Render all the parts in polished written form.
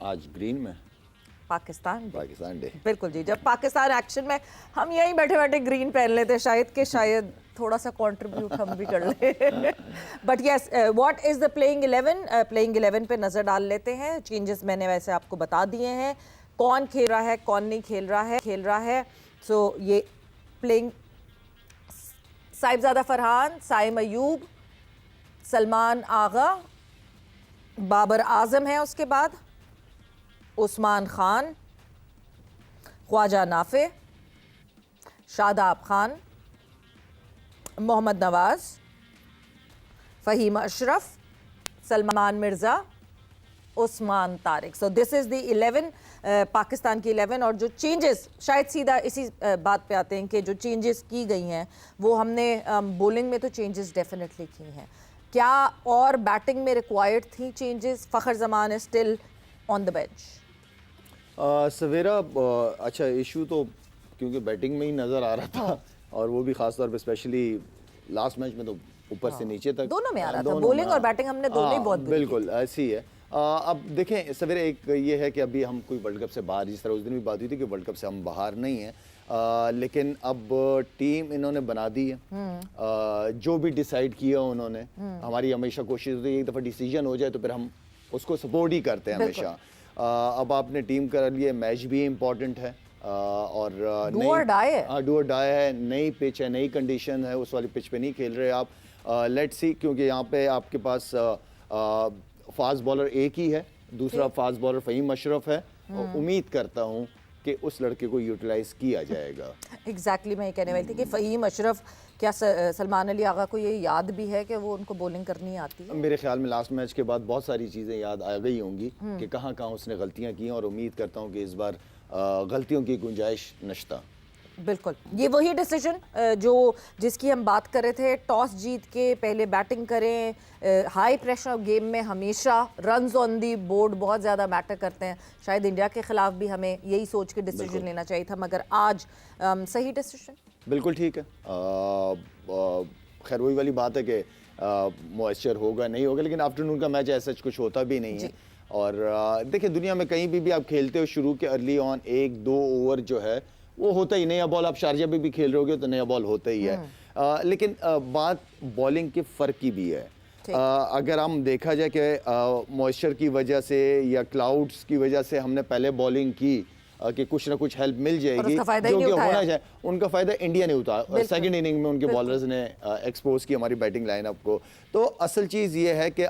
आज ग्रीन में पाकिस्तान डे। बिल्कुल जी, जब पाकिस्तान एक्शन में हम यहीं बैठे बैठे ग्रीन पहन लेते शायद थोड़ा सा कंट्रीब्यूट हम भी कर ले। But yes, what is the playing 11? Playing 11 पे नजर डाल लेते हैं। चेंजेस मैंने वैसे आपको बता दिए हैं, कौन खेल रहा है कौन नहीं खेल रहा है। सो ये प्लेइंग साहिबजादा फरहान, साइम अयूब, सलमान आगा, बाबर आजम है, उसके बाद Usman Khan, Khawaja Nafay, Shadab Khan, Mohammad Nawaz, Faheem Ashraf, Salman Mirza, Usman Tariq. So this is the 11 Pakistan की 11। और जो चेंजेस, शायद सीधा इसी बात पे आते हैं कि जो चेंजेस की गई हैं वो हमने बॉलिंग में तो चेंजेस डेफिनेटली की हैं। क्या और बैटिंग में रिक्वायर्ड थी changes? Fakhar Zaman is still on the bench. सवेरा अच्छा इशू तो क्योंकि बैटिंग में ही नज़र आ रहा था और वो भी ख़ास तौर पे स्पेशली लास्ट मैच में तो ऊपर से नीचे तक दोनों में आ रहा था। बॉलिंग और बैटिंग हमने दोनों ही बहुत बिल्कुल ऐसी है। अब देखें सवेरे, एक ये है कि अभी हम कोई वर्ल्ड कप से बाहर, जिस तरह उस दिन भी बात हुई थी कि वर्ल्ड कप से हम बाहर नहीं हैं, लेकिन अब टीम इन्होंने बना दी है। जो भी डिसाइड किया उन्होंने, हमारी हमेशा कोशिश होती है एक दफ़ा डिसीजन हो जाए तो फिर हम उसको सपोर्ट ही करते हैं हमेशा। अब आपने टीम कर लिए, मैच भी इम्पोर्टेंट है और डू और डाई है, नई पिच है, नई कंडीशन है, उस वाली पिच पे नहीं खेल रहे आप। लेट्स सी, क्योंकि यहाँ पे आपके पास फास्ट बॉलर एक ही है, दूसरा फास्ट बॉलर फ़हीम अशरफ है और उम्मीद करता हूँ कि उस लड़के को यूटिलाइज किया जाएगा। एग्जैक्टली मैं ये कहने वाली थी कि फ़हीम अशरफ, क्या सलमान अली आगा को ये याद भी है कि वो उनको बॉलिंग करनी आती है? मेरे ख्याल में लास्ट मैच के बाद बहुत सारी चीज़ें याद आ गई होंगी कि कहाँ कहाँ उसने गलतियाँ की, और उम्मीद करता हूँ कि इस बार गलतियों की गुंजाइश नश्ता। बिल्कुल, ये वही डिसीजन जिसकी हम बात कर रहे थे। टॉस जीत के पहले बैटिंग करें, हाई प्रेशर गेम में हमेशा रन्स ऑन दी बोर्ड बहुत ज़्यादा मैटर करते हैं। शायद इंडिया के खिलाफ भी हमें यही सोच के डिसीजन लेना चाहिए था, मगर आज सही डिसीजन। बिल्कुल ठीक है। खैर वही वाली बात है कि मॉइस्चर होगा नहीं होगा, लेकिन आफ्टरनून का मैच ऐसा कुछ होता भी नहीं है। और देखिए, दुनिया में कहीं भी आप खेलते हो, शुरू के अर्ली ऑन 1-2 ओवर जो है वो होता ही। नया बॉल आप शारजा में भी खेल रहे होगे तो नया बॉल होता ही है। लेकिन बात बॉलिंग के फ़र्क की भी है। अगर हम देखा जाए कि मॉइस्चर की वजह से या क्लाउड्स की वजह से हमने पहले बॉलिंग की कि कुछ ना कुछ हेल्प मिल जाएगी, जो कि होना चाहिए, उनका फ़ायदा इंडिया ने उठाया। सेकंड इनिंग में उनके बॉलर्स ने एक्सपोज की हमारी बैटिंग लाइनअप को। तो असल चीज़ ये है कि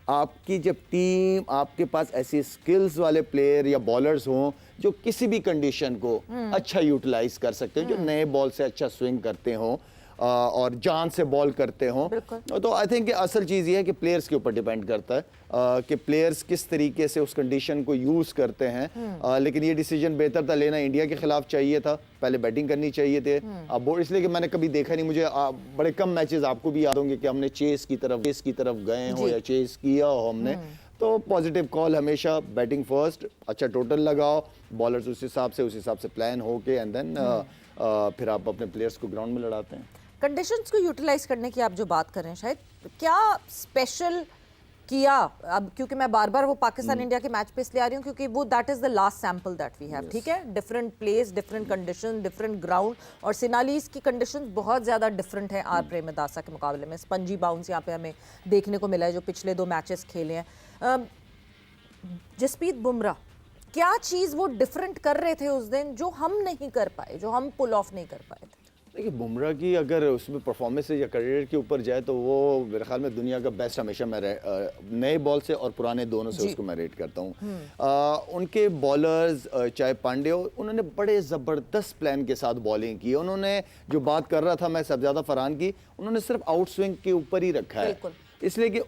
आपकी जब टीम, आपके पास ऐसे स्किल्स वाले प्लेयर या बॉलर्स हों जो किसी भी कंडीशन को अच्छा यूटिलाइज कर सकते हैं, जो नए बॉल से अच्छा स्विंग करते हों और जान से बॉल करते हों, तो आई थिंक असल चीज़ ये है कि प्लेयर्स के ऊपर डिपेंड करता है कि प्लेयर्स किस तरीके से उस कंडीशन को यूज़ करते हैं। लेकिन ये डिसीजन बेहतर था लेना, इंडिया के खिलाफ चाहिए था, पहले बैटिंग करनी चाहिए थे। अब इसलिए कि मैंने कभी देखा नहीं, मुझे बड़े कम मैचेस आपको भी याद होंगे कि हमने चेस की तरफ गए हो या चेस किया हो हमने। तो पॉजिटिव कॉल हमेशा, बैटिंग फर्स्ट, अच्छा टोटल लगाओ, बॉलर्स उस हिसाब से प्लान हो के एंड देन फिर आप अपने प्लेयर्स को ग्राउंड में लड़ाते हैं। कंडीशंस को यूटिलाइज करने की आप जो बात कर रहे हैं, शायद क्या स्पेशल किया? अब क्योंकि मैं बार बार वो पाकिस्तान इंडिया के मैच पे इसलिए आ रही हूँ क्योंकि वो that is the last sample that we have. ठीक है, different place, different condition, different ground, और सिनालीज की कंडीशंस बहुत ज़्यादा डिफरेंट है आर प्रेमदासा के मुकाबले में। स्पंजी बाउंस यहाँ पे हमें देखने को मिला है जो पिछले 2 मैचेस खेले हैं। जसप्रीत बुमराह, क्या चीज़ वो डिफरेंट कर रहे थे उस दिन जो हम नहीं कर पाए, जो हम पुल ऑफ नहीं कर पाए थे? देखिए, बुमराह की अगर उसमें परफॉर्मेंस या करियर के ऊपर जाए तो वो मेरे ख्याल में दुनिया का बेस्ट हमेशा मैं नए बॉल से और पुराने दोनों से उसको मैं रेट करता हूँ। उनके बॉलर्स चाहे पांडे हो, उन्होंने बड़े ज़बरदस्त प्लान के साथ बॉलिंग की। उन्होंने जो बात कर रहा था मैं साहिबजादा फरहान की, उन्होंने सिर्फ आउट स्विंग के ऊपर ही रखा है। इसलिए कि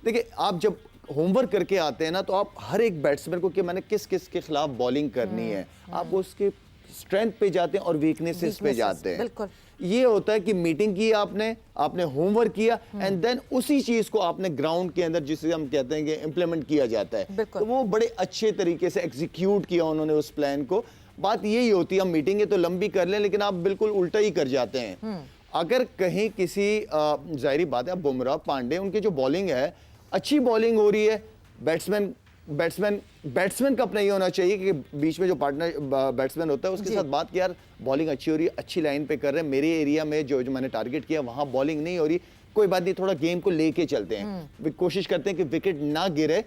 देखिए, आप जब होमवर्क करके आते हैं ना, तो आप हर एक बैट्समैन को कि मैंने किस किस के खिलाफ बॉलिंग करनी है, आप उसके स्ट्रेंथ पे जाते हैं और वीकनेसेस पे जाते हैं। ये होता है कि मीटिंग की आपने होमवर्क किया एंड देन उसी चीज को आपने ग्राउंड के अंदर, जिसे हम कहते हैं कि इम्प्लीमेंट किया जाता है, तो वो बड़े अच्छे तरीके से एग्जीक्यूट किया उन्होंने उस प्लान को। बात यही होती है, हम मीटिंगें तो लंबी कर लें लेकिन आप बिल्कुल उल्टा ही कर जाते हैं। अगर कहीं किसी जाहिर बात है, बुमराह, पांडे, उनकी जो बॉलिंग है, अच्छी बॉलिंग हो रही है, बैट्समैन बैट्समैन का अपना ये होना चाहिए कि बीच में जो पार्टनर बैट्समैन होता है उसके साथ बात कि यार बॉलिंग अच्छी हो रही है, अच्छी लाइन पे कर रहे हैं, मेरे एरिया में जो मैंने टारगेट किया वहां बॉलिंग नहीं हो रही, कोई बात नहीं, थोड़ा गेम को लेके चलते हैं, कोशिश करते हैं कि विकेट ना गिरे।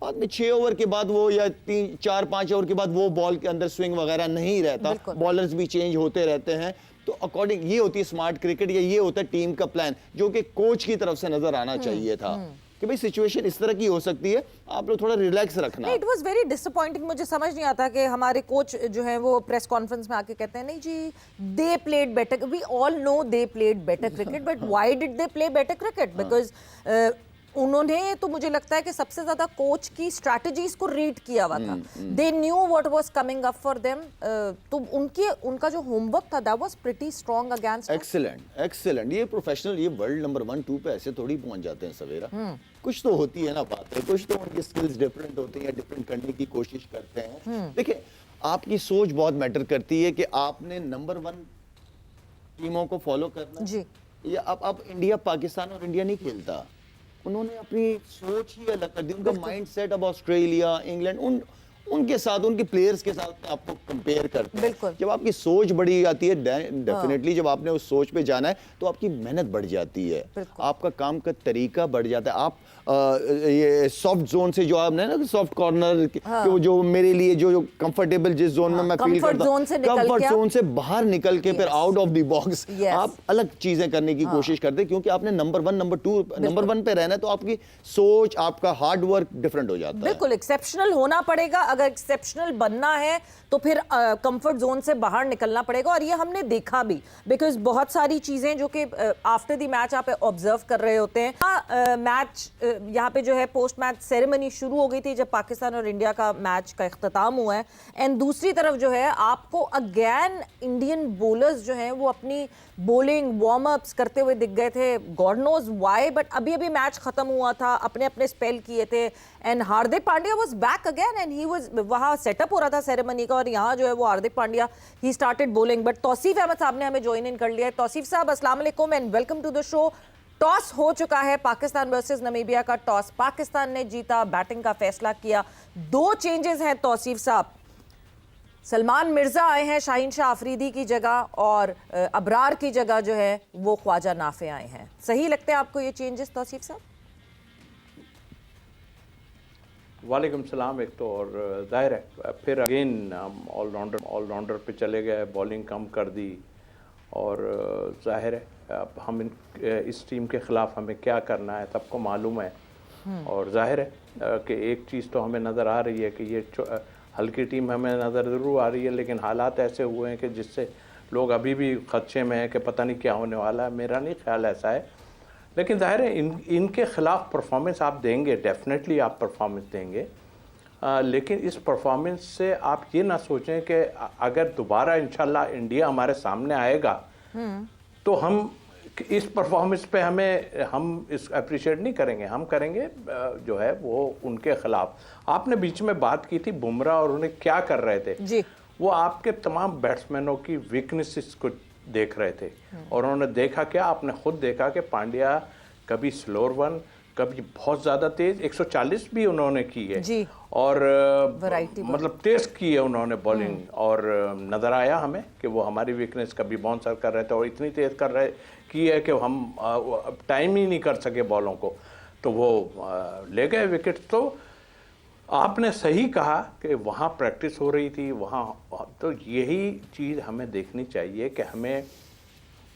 बाद में 6 ओवर के बाद वो या 3 4 5 ओवर के बाद वो बॉल के अंदर स्विंग वगैरह नहीं रहता, बॉलर्स भी चेंज होते रहते हैं। तो अकॉर्डिंग ये होती है स्मार्ट क्रिकेट, या ये होता है टीम का प्लान जो कि कोच की तरफ से नजर आना चाहिए था कि भाई सिचुएशन इस तरह की हो सकती है, आप लोग थोड़ा रिलैक्स रखना। इट वाज वेरी डिसअपॉइंटिंग, मुझे समझ नहीं आता कि हमारे कोच जो है वो प्रेस कॉन्फ्रेंस में आके कहते हैं नहीं जी they played better, we all know they played better cricket, but why did they play better cricket? Because उन्होंने तो मुझे लगता है कि सबसे ज्यादा कोच की स्ट्रैटेजीज को रीड किया हुआ था, they knew what was coming up for them, तो उनका जो होमवर्क था that was pretty strong against. Excellent. ये प्रोफेशनल, ये वर्ल्ड नंबर 1 2 पे ऐसे थोड़ी पहुंच जाते हैं सवेरा, कुछ तो होती है ना बातें, कुछ तो उनकी स्किल्स डिफरेंट होती हैं या डिफरेंट करने की कोशिश करते हैं। देखिए आपकी सोच बहुत मैटर करती है कि आपने नंबर 1 टीमों को फॉलो करना जी, या अब इंडिया पाकिस्तान और इंडिया नहीं खेलता, उन्होंने अपनी सोच ही अलग कर दी, उनका माइंड सेट अब ऑस्ट्रेलिया इंग्लैंड उनके साथ, उनके प्लेयर्स के साथ आपको कंपेयर करते हैं। जब आपकी सोच बढ़ी जाती है, डेफिनेटली जब आपने उस सोच पे जाना है तो आपकी मेहनत बढ़ जाती है, आपका काम का तरीका बढ़ जाता है। आप ये सॉफ्ट जोन से जो आपने ना सॉफ्ट कॉर्नर जो मेरे लिए जो कंफर्टेबल जिस जोन में मैं फील करता हूं, कंफर्ट जोन से बाहर निकल के फिर आउट ऑफ द बॉक्स आप अलग चीजें करने की कोशिश करते हैं, क्योंकि आपने नंबर 1 नंबर 2 नंबर 1 पे रहना है, तो आपकी सोच, आपका हार्ड वर्क डिफरेंट हो जाता है। बिल्कुल एक्सेप्शनल होना पड़ेगा, अगर एक्सेप्शनल बनना है तो फिर कंफर्ट जोन से बाहर निकलना पड़ेगा, और ये हमने देखा भी, बिकॉज बहुत सारी चीजें जो कि आफ्टर द मैच आप ऑब्जर्व कर रहे होते हैं। मैच यहाँ पे जो है पोस्ट मैच सेरेमनी शुरू हो गई थी जब पाकिस्तान और इंडिया का मैच का इख्तिताम हुआ है, एंड दूसरी तरफ जो है आपको अगेन इंडियन बॉलर्स जो हैं वो अपनी बॉलिंग वार्म अप्स करते हुए दिख गए थे, गॉड नोज व्हाई, बट अभी अभी मैच खत्म हुआ था, अपने अपने स्पेल किए थे, and Hardik Pandya was back again, and he was, वहाँ सेटअप हो रहा था सेरेमनी का, और यहाँ जो है वो हार्दिक पांड्या ही started bowling, but Tauseef Ahmed साहब ने हमें ज्वाइन इन कर लिया है। तौसीफ साहब अस्सलाम वालेकुम and welcome to the show. Toss हो चुका है, पाकिस्तान वर्सेस नमीबिया का टॉस पाकिस्तान ने जीता, बैटिंग का फैसला किया, 2 चेंजेस हैं तौसीफ साहब, सलमान मिर्जा आए हैं शाहीन शाह अफरीदी की जगह, और अबरार की जगह जो है वो ख्वाजा नाफे आए हैं, सही लगते हैं आपको ये चेंजेस तौसीफ साहब? वालेकुम सलाम। एक तो और जाहिर है फिर अगेन हम ऑलराउंडर पे चले गए, बॉलिंग कम कर दी, और जाहिर है अब हम इस टीम के ख़िलाफ़ हमें क्या करना है सबको मालूम है, और जाहिर है कि एक चीज़ तो हमें नज़र आ रही है कि ये हल्की टीम हमें नज़र ज़रूर आ रही है, लेकिन हालात ऐसे हुए हैं कि जिससे लोग अभी भी खदशे में हैं कि पता नहीं क्या होने वाला है। मेरा नहीं ख्याल ऐसा है, लेकिन जाहिर है इनके ख़िलाफ़ परफॉर्मेंस आप देंगे, डेफिनेटली आप परफॉर्मेंस देंगे, लेकिन इस परफॉर्मेंस से आप ये ना सोचें कि अगर दोबारा इंशाल्लाह इंडिया हमारे सामने आएगा तो हम इस परफॉर्मेंस पे हम इस अप्रिशिएट नहीं करेंगे, हम करेंगे जो है वो उनके खिलाफ। आपने बीच में बात की थी बुमराह और उन्हें क्या कर रहे थे जी, वो आपके तमाम बैट्समैनों की वीकनेसेस को देख रहे थे, और उन्होंने देखा क्या, आपने खुद देखा कि पांड्या कभी स्लोअर वन, कभी बहुत ज़्यादा तेज, 140 भी उन्होंने की है जी, और मतलब तेज की है उन्होंने बॉलिंग, और नज़र आया हमें कि वो हमारी वीकनेस कभी बाउंसर कर रहे थे और इतनी तेज़ कर रहे की है कि हम टाइम ही नहीं कर सके बॉलों को, तो वो ले गए विकेट। तो आपने सही कहा कि वहाँ प्रैक्टिस हो रही थी, वहाँ तो यही चीज़ हमें देखनी चाहिए कि हमें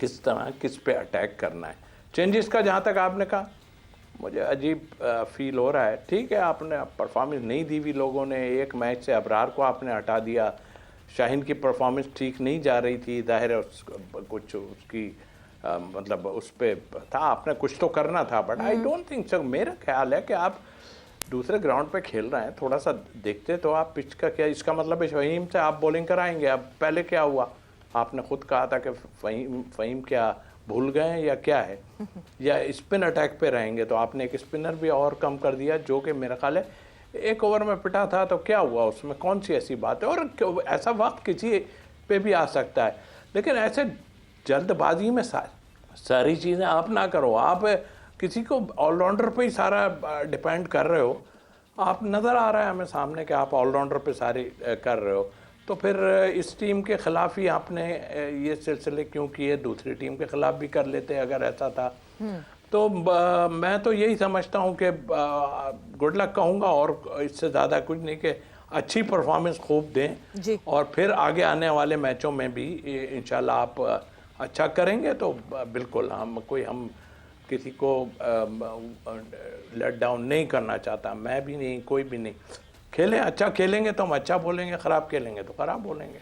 किस तरह किस पे अटैक करना है। चेंजेस का जहाँ तक आपने कहा, मुझे अजीब फील हो रहा है। ठीक है, आपने परफॉर्मेंस नहीं दी हुई लोगों ने, एक मैच से अबरार को आपने हटा दिया, शाहीन की परफॉर्मेंस ठीक नहीं जा रही थी, जाहिर है कुछ उसकी मतलब उस पर था, आपने कुछ तो करना था, but I don't think so. मेरा ख्याल है कि आप दूसरे ग्राउंड पे खेल रहे हैं, थोड़ा सा देखते तो आप पिच का क्या, इसका मतलब है फ़हीम से आप बॉलिंग कराएंगे। अब पहले क्या हुआ, आपने खुद कहा था कि फ़हीम क्या भूल गए हैं या क्या है, या स्पिन अटैक पे रहेंगे, तो आपने एक स्पिनर भी और कम कर दिया, जो कि मेरा ख्याल है 1 ओवर में पिटा था, तो क्या हुआ उसमें, कौन सी ऐसी बात है, और ऐसा वक्त किसी पे भी आ सकता है, लेकिन ऐसे जल्दबाजी में सारी चीज़ें आप ना करो। आप किसी को ऑलराउंडर पे ही सारा डिपेंड कर रहे हो, आप नज़र आ रहा है हमें सामने कि आप ऑलराउंडर पे सारी कर रहे हो, तो फिर इस टीम के ख़िलाफ़ ही आपने ये सिलसिले क्यों किए? दूसरी टीम के ख़िलाफ़ भी कर लेते अगर ऐसा था। तो मैं तो यही समझता हूँ कि गुड लक कहूँगा, और इससे ज़्यादा कुछ नहीं, कि अच्छी परफॉर्मेंस खूब दें जी। और फिर आगे आने वाले मैचों में भी इंशाल्लाह आप अच्छा करेंगे तो बिल्कुल हम किसी को लेट डाउन नहीं करना चाहता, मैं भी नहीं, कोई भी नहीं। खेलें, अच्छा खेलेंगे तो हम अच्छा बोलेंगे, ख़राब खेलेंगे तो ख़राब बोलेंगे।